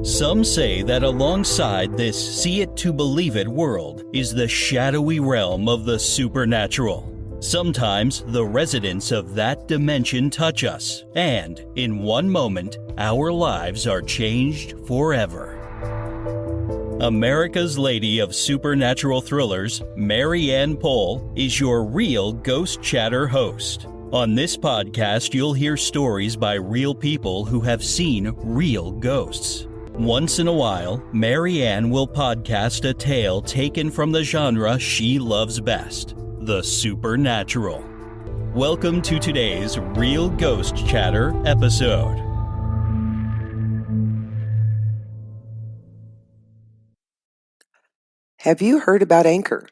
Some say that alongside this see-it-to-believe-it world is the shadowy realm of the supernatural. Sometimes the residents of that dimension touch us, and in one moment, our lives are changed forever. America's Lady of Supernatural Thrillers, Mary Ann Pohl, is your real Ghost Chatter host. On this podcast, you'll hear stories by real people who have seen real ghosts. Once in a while, Mary Ann will podcast a tale taken from the genre she loves best, the supernatural. Welcome to today's Real Ghost Chatter episode. Have you heard about Anchor?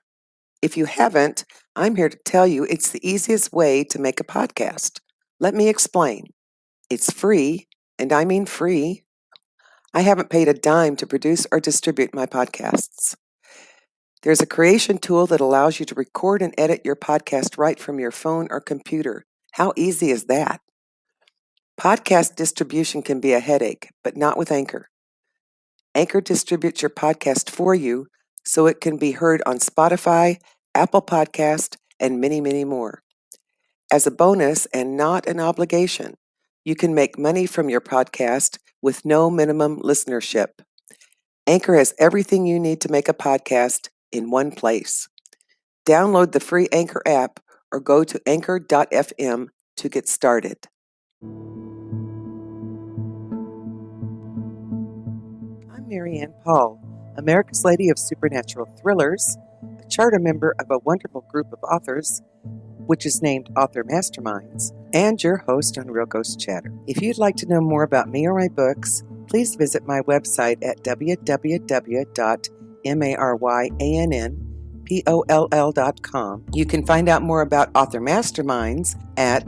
If you haven't, I'm here to tell you it's the easiest way to make a podcast. Let me explain. It's free, and I mean free. I haven't paid a dime to produce or distribute my podcasts. There's a creation tool that allows you to record and edit your podcast right from your phone or computer. How easy is that? Podcast distribution can be a headache, but not with Anchor. Anchor distributes your podcast for you, so it can be heard on Spotify, Apple Podcast, and many, many more. As a bonus and not an obligation, you can make money from your podcast with no minimum listenership. Anchor has everything you need to make a podcast in one place. Download the free Anchor app or go to anchor.fm to get started. I'm Mary Ann Pohl, America's Lady of Supernatural Thrillers, a charter member of a wonderful group of authors, which is named Author Masterminds, and your host on Real Ghost Chatter. If you'd like to know more about me or my books, please visit my website at www.maryanpoll.com. You can find out more about Author Masterminds at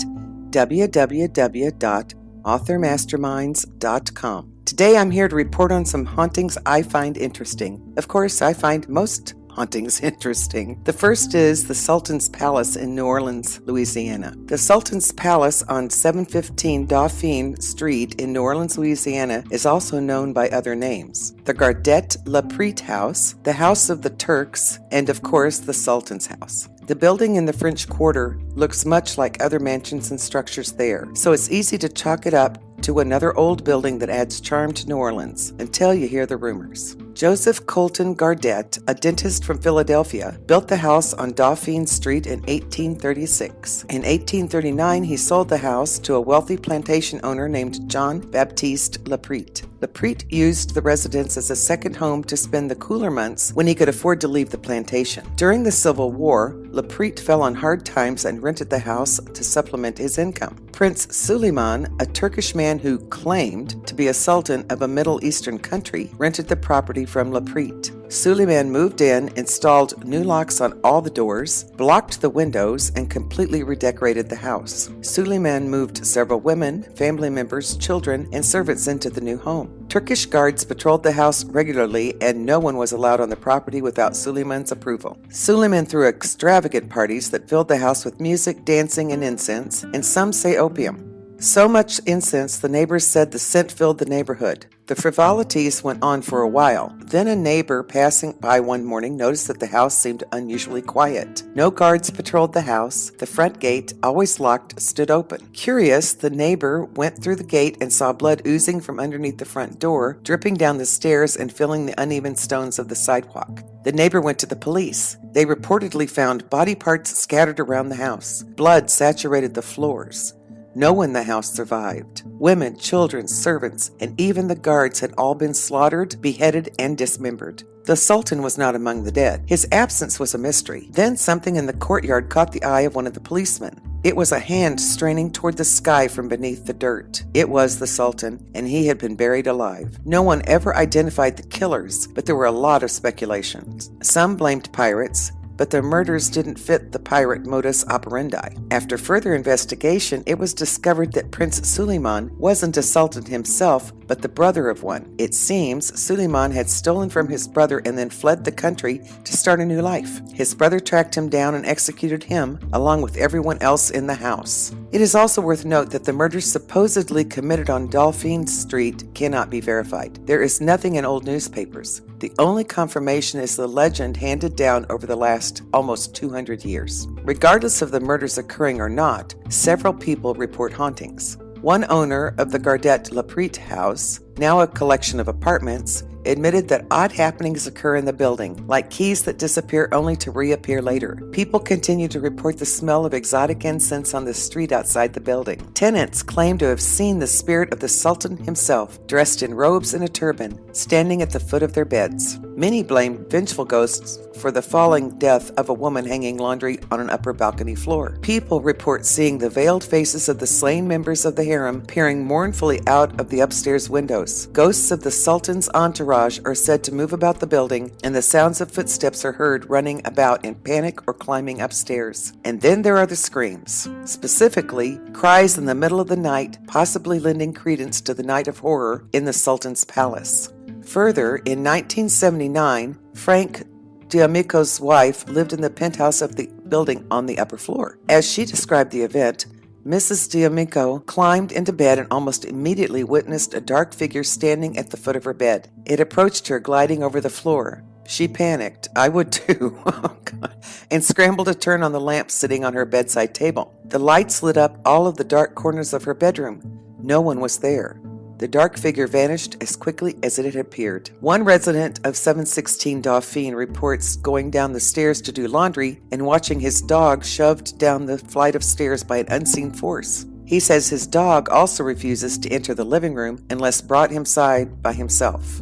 www.authormasterminds.com. Today I'm here to report on some hauntings I find interesting. Of course, I find most hauntings interesting. The first is the Sultan's Palace in New Orleans, Louisiana. The Sultan's Palace on 715 Dauphine Street in New Orleans, Louisiana is also known by other names. The Gardet Laprete House, the House of the Turks, and of course the Sultan's House. The building in the French Quarter looks much like other mansions and structures there, so it's easy to chalk it up to another old building that adds charm to New Orleans, until you hear the rumors. Joseph Colton Gardet, a dentist from Philadelphia, built the house on Dauphine Street in 1836. In 1839, he sold the house to a wealthy plantation owner named John Baptiste Laprete. Laprete used the residence as a second home to spend the cooler months when he could afford to leave the plantation. During the Civil War, Laprete fell on hard times and rented the house to supplement his income. Prince Suleiman, a Turkish man who claimed to be a sultan of a Middle Eastern country, rented the property from Laprete. Suleiman moved in, installed new locks on all the doors, blocked the windows, and completely redecorated the house. Suleiman moved several women, family members, children, and servants into the new home. Turkish guards patrolled the house regularly, and no one was allowed on the property without Suleiman's approval. Suleiman threw extravagant parties that filled the house with music, dancing, and incense, and some say opium. So much incense, the neighbors said the scent filled the neighborhood. The frivolities went on for a while. Then a neighbor passing by one morning noticed that the house seemed unusually quiet. No guards patrolled the house. The front gate, always locked, stood open. Curious, the neighbor went through the gate and saw blood oozing from underneath the front door, dripping down the stairs and filling the uneven stones of the sidewalk. The neighbor went to the police. They reportedly found body parts scattered around the house. Blood saturated the floors. No one in the house survived. Women, children, servants, and even the guards had all been slaughtered, beheaded, and dismembered. The Sultan was not among the dead. His absence was a mystery. Then something in the courtyard caught the eye of one of the policemen. It was a hand straining toward the sky from beneath the dirt. It was the Sultan, and he had been buried alive. No one ever identified the killers, but there were a lot of speculations. Some blamed pirates, but the murders didn't fit the pirate modus operandi. After further investigation, it was discovered that Prince Suleiman wasn't a sultan himself, but the brother of one. It seems Suleiman had stolen from his brother and then fled the country to start a new life. His brother tracked him down and executed him, along with everyone else in the house. It is also worth note that the murders supposedly committed on Dauphine Street cannot be verified. There is nothing in old newspapers. The only confirmation is the legend handed down over the last almost 200 years. Regardless of the murders occurring or not, several people report hauntings. One owner of the Gardet Laprete house, now a collection of apartments, admitted that odd happenings occur in the building, like keys that disappear only to reappear later. People continue to report the smell of exotic incense on the street outside the building. Tenants claim to have seen the spirit of the Sultan himself, dressed in robes and a turban, standing at the foot of their beds. Many blame vengeful ghosts for the falling death of a woman hanging laundry on an upper balcony floor. People report seeing the veiled faces of the slain members of the harem peering mournfully out of the upstairs windows. Ghosts of the Sultan's entourage are said to move about the building, and the sounds of footsteps are heard running about in panic or climbing upstairs. And then there are the screams. Specifically, cries in the middle of the night, possibly lending credence to the night of horror in the Sultan's palace. Further, in 1979, Frank D'Amico's wife lived in the penthouse of the building on the upper floor. As she described the event, Mrs. D'Amico climbed into bed and almost immediately witnessed a dark figure standing at the foot of her bed. It approached her, gliding over the floor. She panicked, I would too, oh God, and scrambled to turn on the lamp sitting on her bedside table. The lights lit up all of the dark corners of her bedroom. No one was there. The dark figure vanished as quickly as it had appeared. One resident of 716 Dauphine reports going down the stairs to do laundry and watching his dog shoved down the flight of stairs by an unseen force. He says his dog also refuses to enter the living room unless brought inside by himself.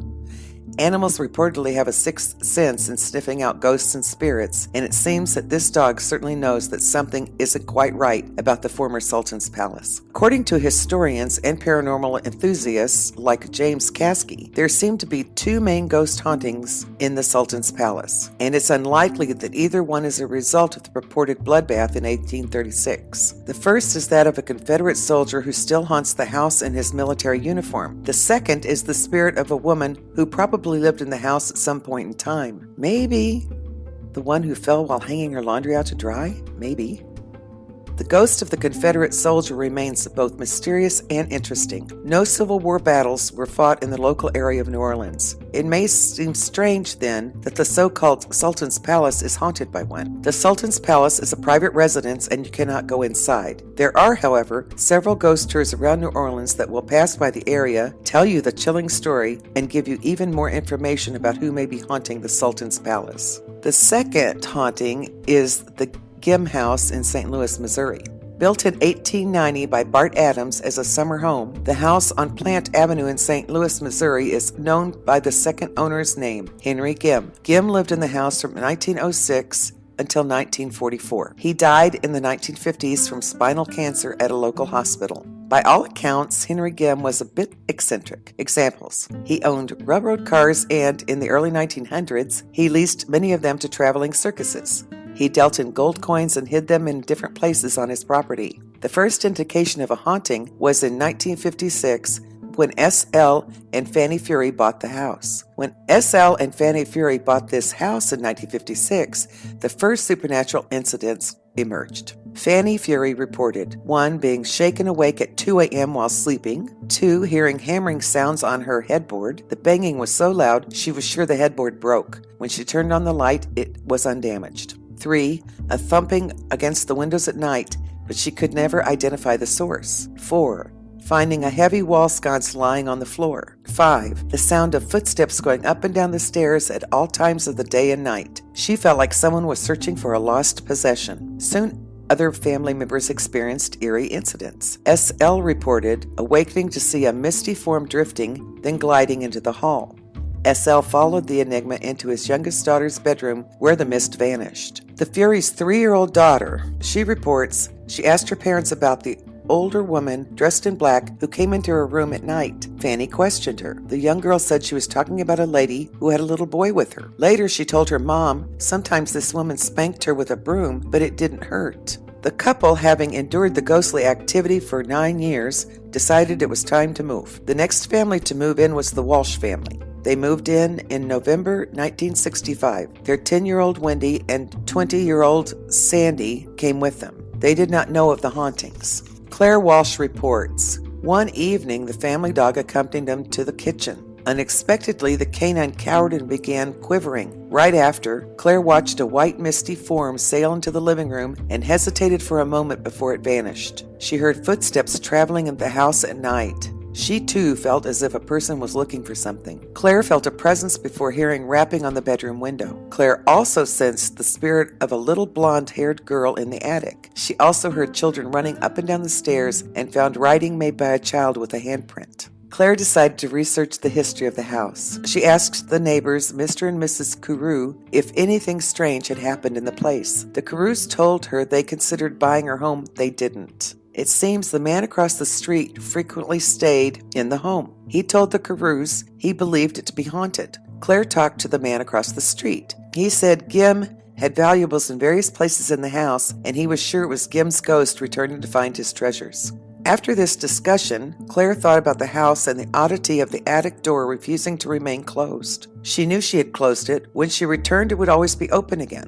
Animals reportedly have a sixth sense in sniffing out ghosts and spirits, and it seems that this dog certainly knows that something isn't quite right about the former Sultan's palace. According to historians and paranormal enthusiasts like James Caskey, there seem to be two main ghost hauntings in the Sultan's palace, and it's unlikely that either one is a result of the purported bloodbath in 1836. The first is that of a Confederate soldier who still haunts the house in his military uniform. The second is the spirit of a woman who probably lived in the house at some point in time. Maybe the one who fell while hanging her laundry out to dry? Maybe. The ghost of the Confederate soldier remains both mysterious and interesting. No Civil War battles were fought in the local area of New Orleans. It may seem strange, then, that the so-called Sultan's Palace is haunted by one. The Sultan's Palace is a private residence and you cannot go inside. There are, however, several ghost tours around New Orleans that will pass by the area, tell you the chilling story, and give you even more information about who may be haunting the Sultan's Palace. The second haunting is the Gehm House in St. Louis, Missouri. Built in 1890 by Bart Adams as a summer home, the house on Plant Avenue in St. Louis, Missouri is known by the second owner's name, Henry Gehm. Gehm lived in the house from 1906 until 1944. He died in the 1950s from spinal cancer at a local hospital. By all accounts, Henry Gehm was a bit eccentric. Examples: he owned railroad cars and, in the early 1900s, he leased many of them to traveling circuses. He dealt in gold coins and hid them in different places on his property. The first indication of a haunting was in 1956 when S.L. and Fannie Fury bought the house. When S.L. and Fannie Fury bought this house in 1956, the first supernatural incidents emerged. Fannie Fury reported 1. Being shaken awake at 2 a.m. while sleeping, 2. Hearing hammering sounds on her headboard. The banging was so loud she was sure the headboard broke. When she turned on the light, it was undamaged. 3. A thumping against the windows at night, but she could never identify the source. 4. Finding a heavy wall sconce lying on the floor. 5. The sound of footsteps going up and down the stairs at all times of the day and night. She felt like someone was searching for a lost possession. Soon, other family members experienced eerie incidents. S.L. reported awakening to see a misty form drifting, then gliding into the hall. S.L. followed the enigma into his youngest daughter's bedroom, where the mist vanished. The Fury's 3-year-old daughter, she reports she asked her parents about the older woman dressed in black who came into her room at night. Fanny questioned her. The young girl said she was talking about a lady who had a little boy with her. Later, she told her mom sometimes this woman spanked her with a broom, but it didn't hurt. The couple, having endured the ghostly activity for 9 years, decided it was time to move. The next family to move in was the Walsh family. They moved in November 1965. Their 10-year-old Wendy and 20-year-old Sandy came with them. They did not know of the hauntings. Claire Walsh reports, "One evening, the family dog accompanied them to the kitchen. Unexpectedly, the canine cowered and began quivering. Right after, Claire watched a white misty form sail into the living room and hesitated for a moment before it vanished. She heard footsteps traveling in the house at night. She too felt as if a person was looking for something. Claire felt a presence before hearing rapping on the bedroom window. Claire also sensed the spirit of a little blonde-haired girl in the attic. She also heard children running up and down the stairs and found writing made by a child with a handprint." Claire decided to research the history of the house. She asked the neighbors, Mr. and Mrs. Carew, if anything strange had happened in the place. The Carews told her they considered buying her home. They didn't. It seems the man across the street frequently stayed in the home. He told the Carews he believed it to be haunted. Claire talked to the man across the street. He said Gehm had valuables in various places in the house, and he was sure it was Gehm's ghost returning to find his treasures. After this discussion, Claire thought about the house and the oddity of the attic door refusing to remain closed. She knew she had closed it. When she returned, it would always be open again.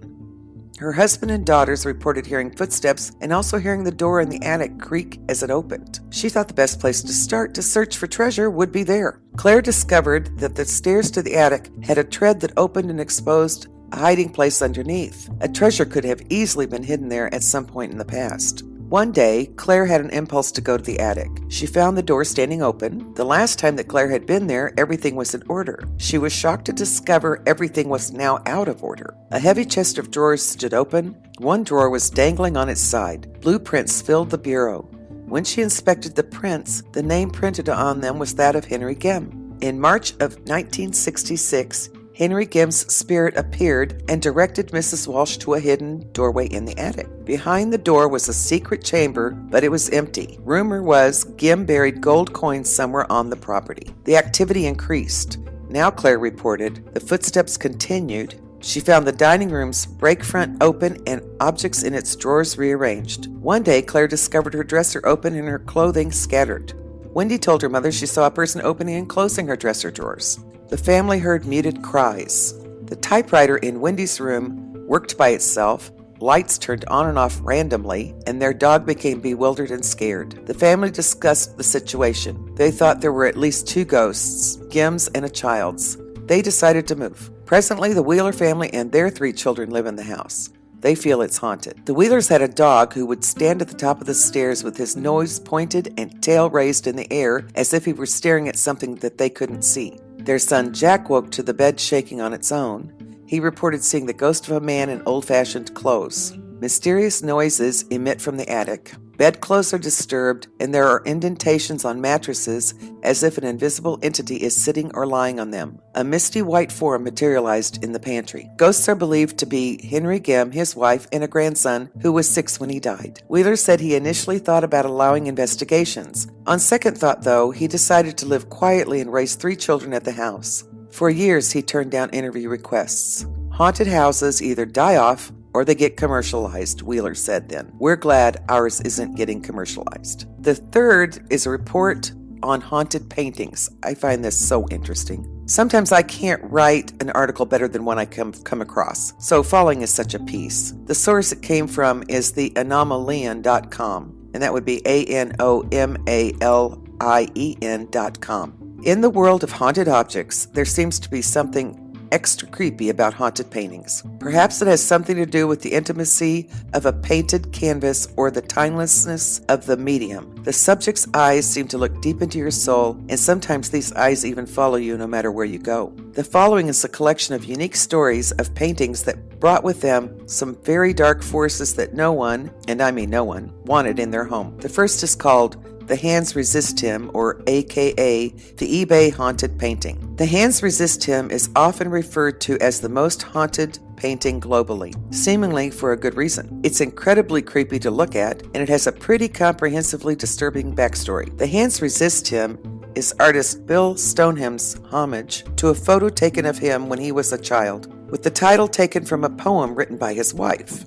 Her husband and daughters reported hearing footsteps and also hearing the door in the attic creak as it opened. She thought the best place to start to search for treasure would be there. Claire discovered that the stairs to the attic had a tread that opened and exposed a hiding place underneath. A treasure could have easily been hidden there at some point in the past. One day, Claire had an impulse to go to the attic. She found the door standing open. The last time that Claire had been there, everything was in order. She was shocked to discover everything was now out of order. A heavy chest of drawers stood open. One drawer was dangling on its side. Blueprints filled the bureau. When she inspected the prints, the name printed on them was that of Henry Gehm. In March of 1966, Henry Gehm's spirit appeared and directed Mrs. Walsh to a hidden doorway in the attic. Behind the door was a secret chamber, but it was empty. Rumor was Gehm buried gold coins somewhere on the property. The activity increased. Now, Claire reported, the footsteps continued. She found the dining room's break front open and objects in its drawers rearranged. One day, Claire discovered her dresser open and her clothing scattered. Wendy told her mother she saw a person opening and closing her dresser drawers. The family heard muted cries. The typewriter in Wendy's room worked by itself, lights turned on and off randomly, and their dog became bewildered and scared. The family discussed the situation. They thought there were at least 2 ghosts, Gehm's and a child's. They decided to move. Presently, the Wheeler family and their 3 children live in the house. They feel it's haunted. The Wheelers had a dog who would stand at the top of the stairs with his nose pointed and tail raised in the air as if he were staring at something that they couldn't see. Their son Jack woke to the bed shaking on its own. He reported seeing the ghost of a man in old-fashioned clothes. Mysterious noises emit from the attic. Bedclothes are disturbed, and there are indentations on mattresses as if an invisible entity is sitting or lying on them. A misty white form materialized in the pantry. Ghosts are believed to be Henry Gehm, his wife, and a grandson who was 6 when he died. Wheeler said he initially thought about allowing investigations. On second thought, though, he decided to live quietly and raise 3 children at the house. For years, he turned down interview requests. Haunted houses either die off or they get commercialized, Wheeler said then. We're glad ours isn't getting commercialized. The third is a report on haunted paintings. I find this so interesting. Sometimes I can't write an article better than one I come across, so following is such a piece. The source it came from is the anomalian.com, and that would be ANOMALIEN.com. In the world of haunted objects, there seems to be something extra creepy about haunted paintings. Perhaps it has something to do with the intimacy of a painted canvas or the timelessness of the medium. The subject's eyes seem to look deep into your soul, and sometimes these eyes even follow you no matter where you go. The following is a collection of unique stories of paintings that brought with them some very dark forces that no one, and I mean no one, wanted in their home. The first is called The Hands Resist Him, or AKA the eBay Haunted Painting. The Hands Resist Him is often referred to as the most haunted painting globally, seemingly for a good reason. It's incredibly creepy to look at, and it has a pretty comprehensively disturbing backstory. The Hands Resist Him is artist Bill Stoneham's homage to a photo taken of him when he was a child, with the title taken from a poem written by his wife.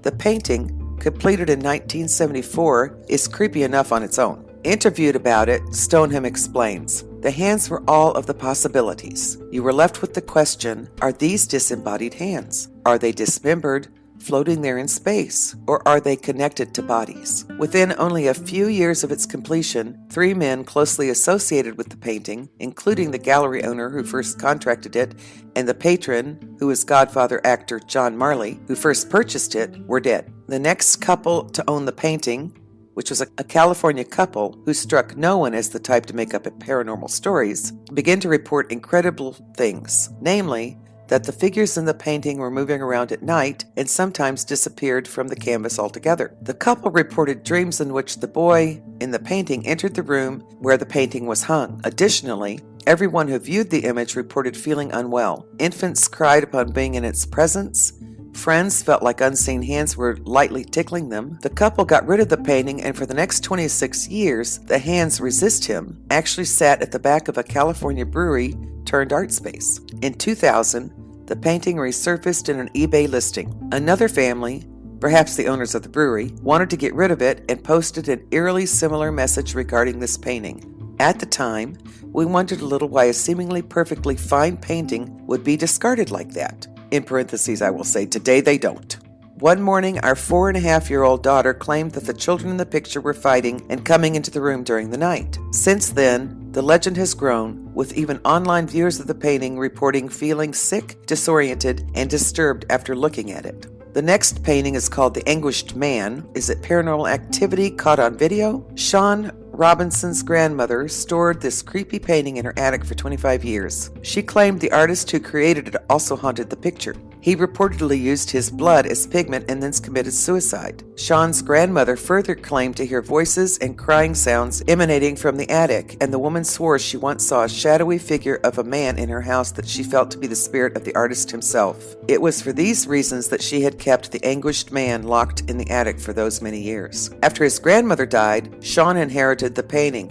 The painting, completed in 1974, is creepy enough on its own. Interviewed about it, Stoneham explains, "The hands were all of the possibilities. You were left with the question, are these disembodied hands? Are they dismembered, floating there in space, or are they connected to bodies?" Within only a few years of its completion, 3 men closely associated with the painting, including the gallery owner who first contracted it and the patron, who is Godfather actor John Marley, who first purchased it, were dead. The next couple to own the painting, which was a California couple who struck no one as the type to make up paranormal stories, began to report incredible things, namely, that the figures in the painting were moving around at night and sometimes disappeared from the canvas altogether. The couple reported dreams in which the boy in the painting entered the room where the painting was hung. Additionally, everyone who viewed the image reported feeling unwell. Infants cried upon being in its presence. Friends felt like unseen hands were lightly tickling them. The couple got rid of the painting, and for the next 26 years, the Hands Resist Him actually sat at the back of a California brewery turned art space. In 2000, the painting resurfaced in an eBay listing. Another family, perhaps the owners of the brewery, wanted to get rid of it and posted an eerily similar message regarding this painting. At the time, we wondered a little why a seemingly perfectly fine painting would be discarded like that. In parentheses, I will say, today they don't. One morning, our 4.5-year-old daughter claimed that the children in the picture were fighting and coming into the room during the night. Since then, the legend has grown, with even online viewers of the painting reporting feeling sick, disoriented, and disturbed after looking at it. The next painting is called The Anguished Man. Is it paranormal activity caught on video? Sean Robinson's grandmother stored this creepy painting in her attic for 25 years. She claimed the artist who created it also haunted the picture. He reportedly used his blood as pigment and then committed suicide. Sean's grandmother further claimed to hear voices and crying sounds emanating from the attic, and the woman swore she once saw a shadowy figure of a man in her house that she felt to be the spirit of the artist himself. It was for these reasons that she had kept the anguished man locked in the attic for those many years. After his grandmother died, Sean inherited the painting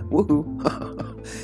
woohoo,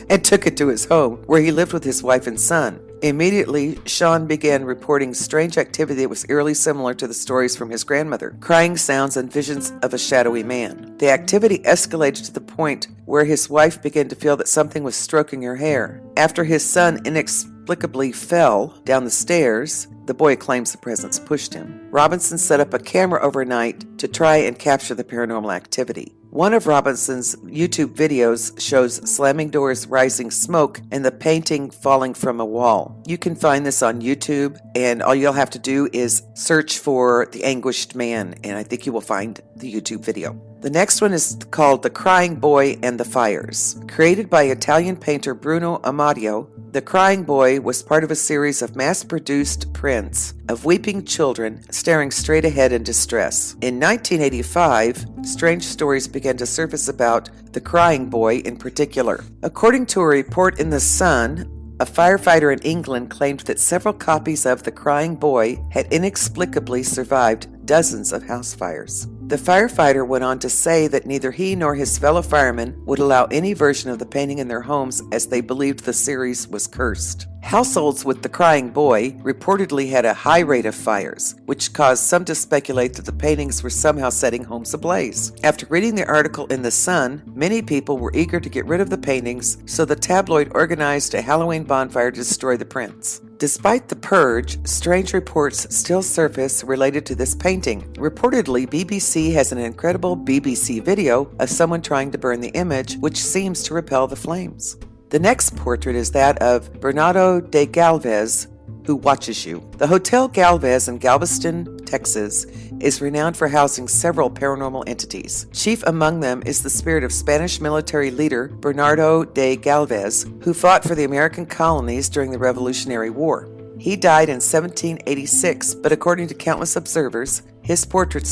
and took it to his home, where he lived with his wife and son. Immediately, Sean began reporting strange activity that was eerily similar to the stories from his grandmother, crying sounds and visions of a shadowy man. The activity escalated to the point where his wife began to feel that something was stroking her hair. After his son inexplicably fell down the stairs, the boy claims the presence pushed him. Robinson set up a camera overnight to try and capture the paranormal activity. One of Robinson's YouTube videos shows slamming doors, rising smoke, and the painting falling from a wall. You can find this on YouTube, and all you'll have to do is search for The Anguished Man, and I think you will find the YouTube video. The next one is called The Crying Boy and the Fires. Created by Italian painter Bruno Amadio, The Crying Boy was part of a series of mass-produced prints of weeping children staring straight ahead in distress. In 1985, strange stories began to surface about the Crying Boy in particular. According to a report in The Sun, a firefighter in England claimed that several copies of The Crying Boy had inexplicably survived dozens of house fires. The firefighter went on to say that neither he nor his fellow firemen would allow any version of the painting in their homes, as they believed the series was cursed. Households with the Crying Boy reportedly had a high rate of fires, which caused some to speculate that the paintings were somehow setting homes ablaze. After reading the article in The Sun, many people were eager to get rid of the paintings, so the tabloid organized a Halloween bonfire to destroy the prints. Despite the purge, strange reports still surface related to this painting. Reportedly, BBC has an incredible BBC video of someone trying to burn the image, which seems to repel the flames. The next portrait is that of Bernardo de Galvez, who watches you. The Hotel Galvez in Galveston, Texas, is renowned for housing several paranormal entities. Chief among them is the spirit of Spanish military leader Bernardo de Galvez, who fought for the American colonies during the Revolutionary War. He died in 1786, but according to countless observers, his portrait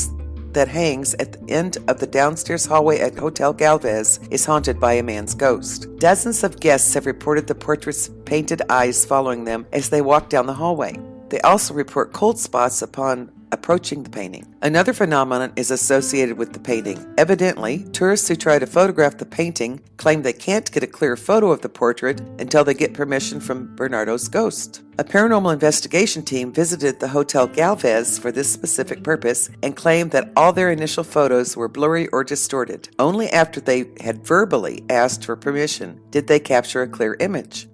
that hangs at the end of the downstairs hallway at Hotel Galvez is haunted by a man's ghost. Dozens of guests have reported the portrait's painted eyes following them as they walk down the hallway. They also report cold spots upon approaching the painting. Another phenomenon is associated with the painting. Evidently, tourists who try to photograph the painting claim they can't get a clear photo of the portrait until they get permission from Bernardo's ghost. A paranormal investigation team visited the Hotel Galvez for this specific purpose and claimed that all their initial photos were blurry or distorted. Only after they had verbally asked for permission did they capture a clear image.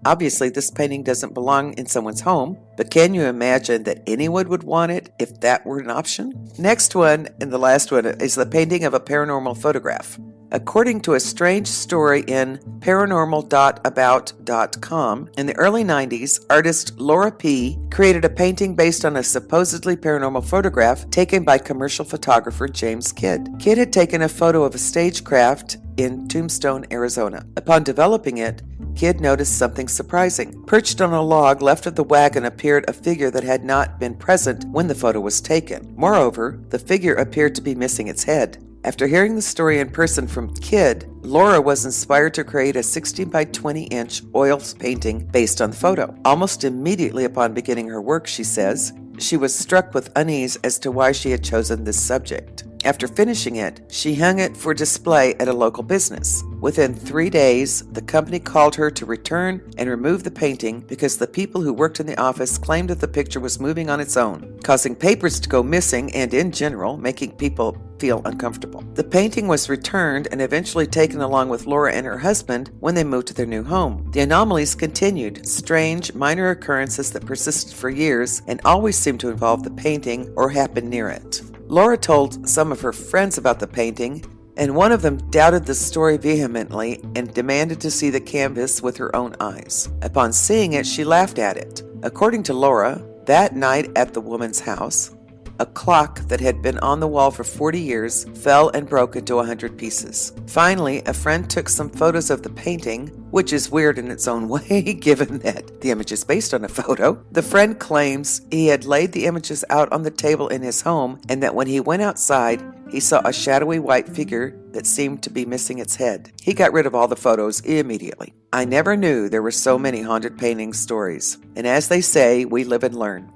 Obviously, this painting doesn't belong in someone's home, but can you imagine that anyone would want it if that were an option? Next one, and the last one, is the painting of a paranormal photograph. According to a strange story in paranormal.about.com, in the early 90s, artist Laura P. created a painting based on a supposedly paranormal photograph taken by commercial photographer James Kidd. Kidd had taken a photo of a stagecraft in Tombstone, Arizona. Upon developing it, Kidd noticed something surprising. Perched on a log left of the wagon appeared a figure that had not been present when the photo was taken. Moreover, the figure appeared to be missing its head. After hearing the story in person from Kidd, Laura was inspired to create a 16 by 20 inch oils painting based on the photo. Almost immediately upon beginning her work, she says, she was struck with unease as to why she had chosen this subject. After finishing it, she hung it for display at a local business. Within 3 days, the company called her to return and remove the painting because the people who worked in the office claimed that the picture was moving on its own, causing papers to go missing and, in general, making people feel uncomfortable. The painting was returned and eventually taken along with Laura and her husband when they moved to their new home. The anomalies continued, strange, minor occurrences that persisted for years and always seemed to involve the painting or happen near it. Laura told some of her friends about the painting, and one of them doubted the story vehemently and demanded to see the canvas with her own eyes. Upon seeing it, she laughed at it. According to Laura, that night at the woman's house, a clock that had been on the wall for 40 years fell and broke into 100 pieces. Finally, a friend took some photos of the painting, which is weird in its own way given that the image is based on a photo. The friend claims he had laid the images out on the table in his home and that when he went outside, he saw a shadowy white figure that seemed to be missing its head. He got rid of all the photos immediately. I never knew there were so many haunted painting stories. And as they say, we live and learn.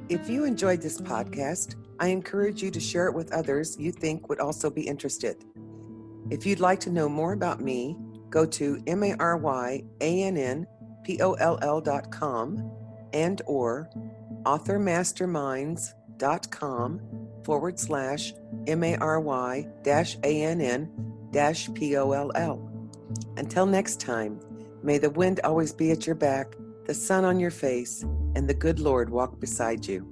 If you enjoyed this podcast, I encourage you to share it with others you think would also be interested. If you'd like to know more about me, go to maryannpoll.com and or authormasterminds.com/MARY-ANN-POLL. Until next time, may the wind always be at your back, the sun on your face, and the good Lord walk beside you.